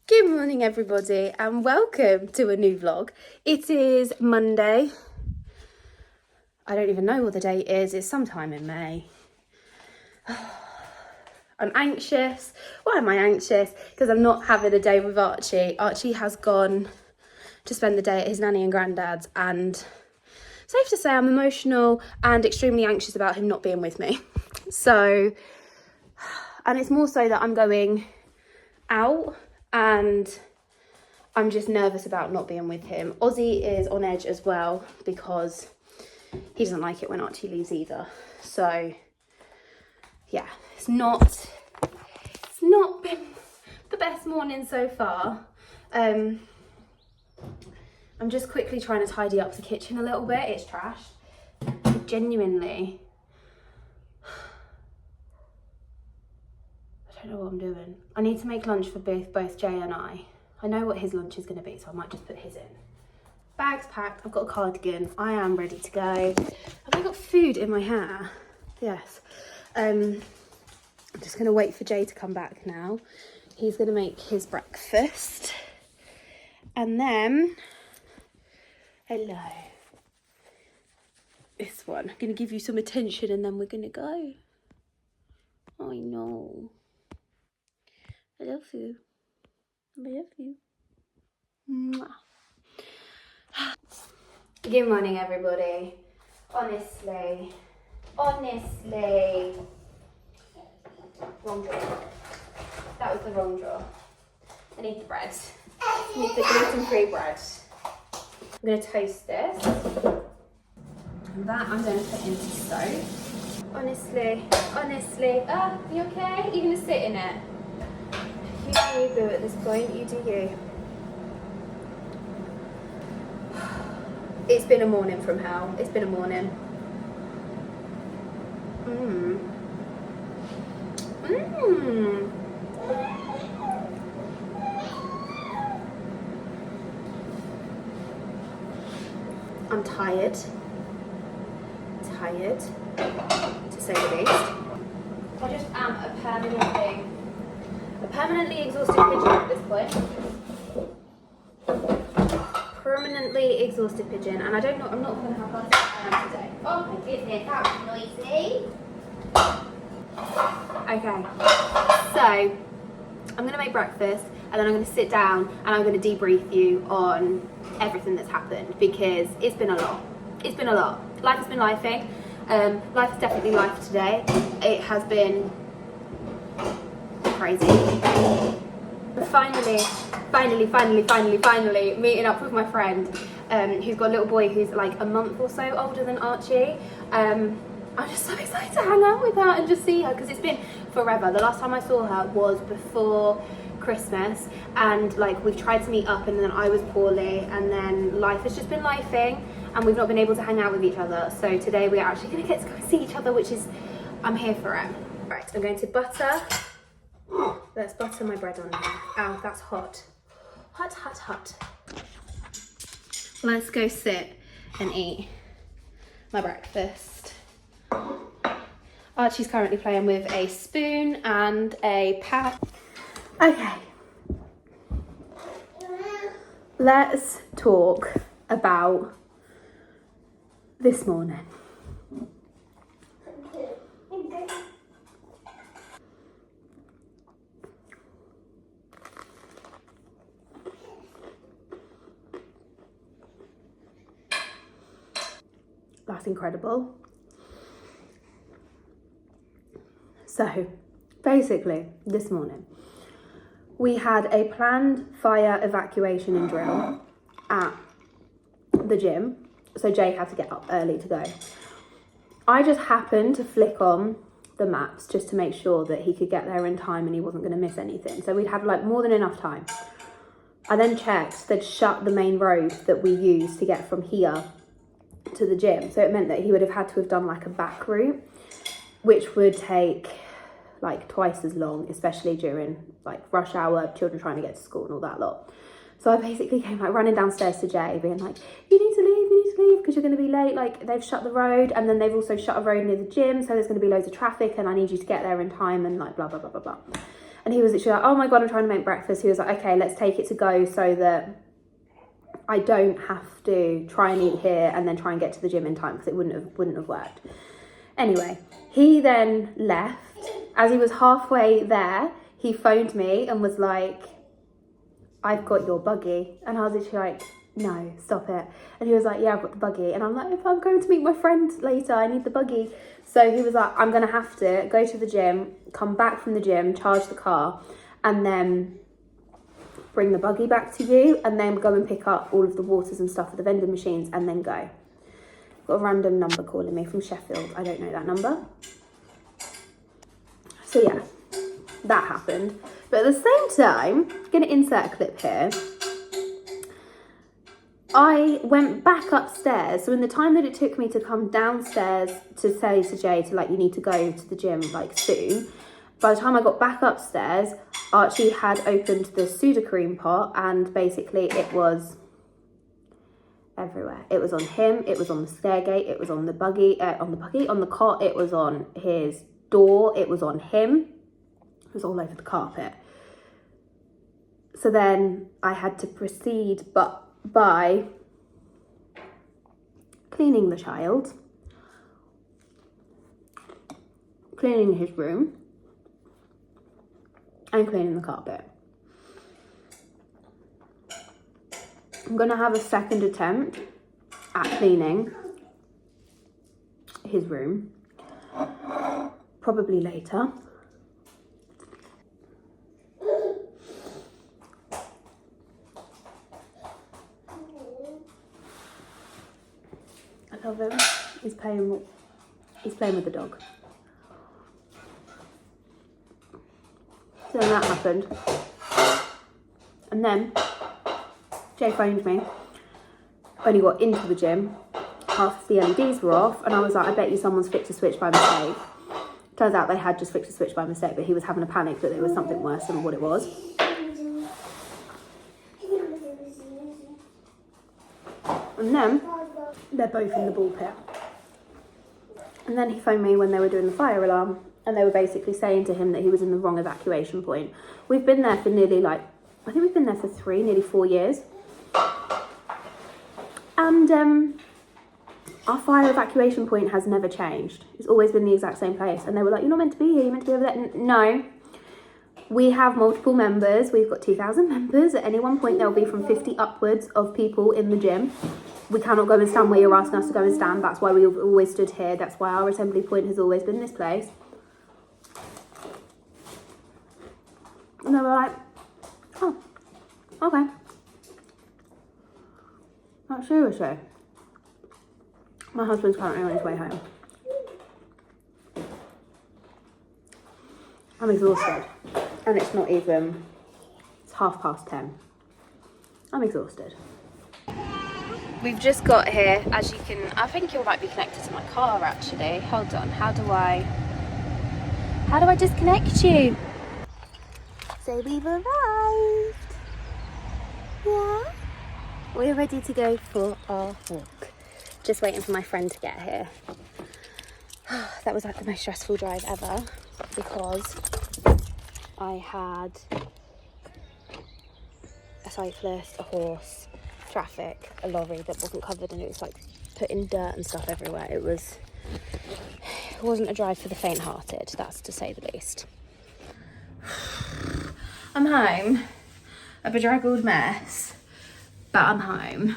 Good morning everybody and welcome to a new vlog. It is Monday. I don't even know what the date is. It's sometime in May. I'm anxious. Why am I anxious? Because I'm not having a day with Archie. Archie has gone to spend the day at his nanny and granddad's, and safe to say I'm emotional and extremely anxious about him not being with me. So, and it's more so that I'm going out and I'm just nervous about not being with him. Ozzy is on edge as well because he doesn't like it when Archie leaves either. So yeah, it's not been the best morning so far. I'm just quickly trying to tidy up the kitchen a little bit. It's trashed. Genuinely, I don't know what I'm doing. I need to make lunch for both Jay and I. I know what his lunch is going to be, so I might just put his in. Bags packed, I've got a cardigan, I am ready to go. Have I got food in my hair? Yes. I'm just going to wait for Jay to come back now. He's going to make his breakfast. And then, hello. This one, I'm going to give you some attention and then we're going to go. I know. I love you. I love you. Mwah. Good morning, everybody. Honestly. Wrong drawer. That was the wrong drawer. I need the bread. I need the gluten-free bread. I'm going to toast this. And that I'm going to put into stove. Honestly. Ah, you okay? You're going to sit in it? You do you, boo, at this point. You do you. It's been a morning from hell. It's been a morning. I'm tired. Tired, to say the least. I just am a permanently exhausted pigeon at this point. Permanently exhausted pigeon, and I don't know, I'm not going to have lunch I am today. Oh my goodness, that was noisy. Okay, so I'm going to make breakfast and then I'm going to sit down and I'm going to debrief you on everything that's happened because it's been a lot. It's been a lot. Life has been lifing. Life is definitely life today. It has been crazy. Finally meeting up with my friend who's got a little boy who's like a month or so older than Archie. I'm just so excited to hang out with her and just see her because it's been forever. The last time I saw her was before Christmas, and like we've tried to meet up and then I was poorly and then life has just been lifing and we've not been able to hang out with each other. So today we're actually going to get to go see each other, which is, I'm here for it. Right, I'm going to butter. Let's butter my bread on here. Ow, that's hot. Hot. Let's go sit and eat my breakfast. Archie's currently playing with a spoon and a pat. Okay. Let's talk about this morning. That's incredible. So, basically, this morning, we had a planned fire evacuation and drill at the gym. So Jay had to get up early to go. I just happened to flick on the maps just to make sure that he could get there in time and he wasn't going to miss anything. So we'd had like more than enough time. I then checked, they'd shut the main road that we use to get from here to the gym. So it meant that he would have had to have done like a back route, which would take like twice as long, especially during like rush hour, children trying to get to school and all that lot. So I basically came like running downstairs to Jay being like, you need to leave because you're going to be late. Like they've shut the road and then they've also shut a road near the gym. So there's going to be loads of traffic and I need you to get there in time and like blah, blah, blah, blah, blah. And he was literally like, oh my God, I'm trying to make breakfast. He was like, okay, let's take it to go so that I don't have to try and eat here and then try and get to the gym in time, because it wouldn't have worked. Anyway, he then left. As he was halfway there, he phoned me and was like, I've got your buggy. And I was literally like, no, stop it. And he was like, yeah, I've got the buggy. And I'm like, if I'm going to meet my friend later, I need the buggy. So he was like, I'm going to have to go to the gym, come back from the gym, charge the car, and then bring the buggy back to you, and then go and pick up all of the waters and stuff at the vending machines, and then go. Got a random number calling me from Sheffield. I don't know that number. So yeah, that happened. But at the same time, I'm going to insert a clip here. I went back upstairs. So in the time that it took me to come downstairs to say to Jay to like, you need to go to the gym like soon, by the time I got back upstairs, Archie had opened the Sudocrem pot, and basically it was everywhere. It was on him, it was on the stairgate, it was on the buggy, on the cot, it was on his door, it was on him, it was all over the carpet. So then I had to proceed by cleaning the child, cleaning his room, and cleaning the carpet. I'm going to have a second attempt at cleaning his room, probably later. I love him. He's playing with the dog. So then that happened. And then Jay phoned me when he got into the gym. Half the LEDs were off, and I was like, I bet you someone's flicked a switch by mistake. Turns out they had just flicked a switch by mistake, but he was having a panic that there was something worse than what it was. And then they're both in the ball pit. And then he phoned me when they were doing the fire alarm, and they were basically saying to him that he was in the wrong evacuation point. We've been there for nearly I think we've been there for nearly 4 years. And our fire evacuation point has never changed. It's always been the exact same place. And they were like, you're not meant to be here, you're meant to be over there. No. We have multiple members. We've got 2,000 members. At any one point, there will be from 50 upwards of people in the gym. We cannot go and stand where you're asking us to go and stand. That's why we've always stood here. That's why our assembly point has always been this place. And they were like, oh, okay. Like, seriously. My husband's currently on his way home. I'm exhausted. And it's not even, it's 10:30. I'm exhausted. We've just got here, as you can, I think you might be connected to my car actually. Hold on, how do I disconnect you? So we've arrived. Yeah. We're ready to go for our walk. Just waiting for my friend to get here. That was like the most stressful drive ever, because I had a cyclist, a horse, traffic, a lorry that wasn't covered, and it was like putting dirt and stuff everywhere. It wasn't a drive for the faint-hearted, that's to say the least. I'm home, a bedraggled mess, but I'm home.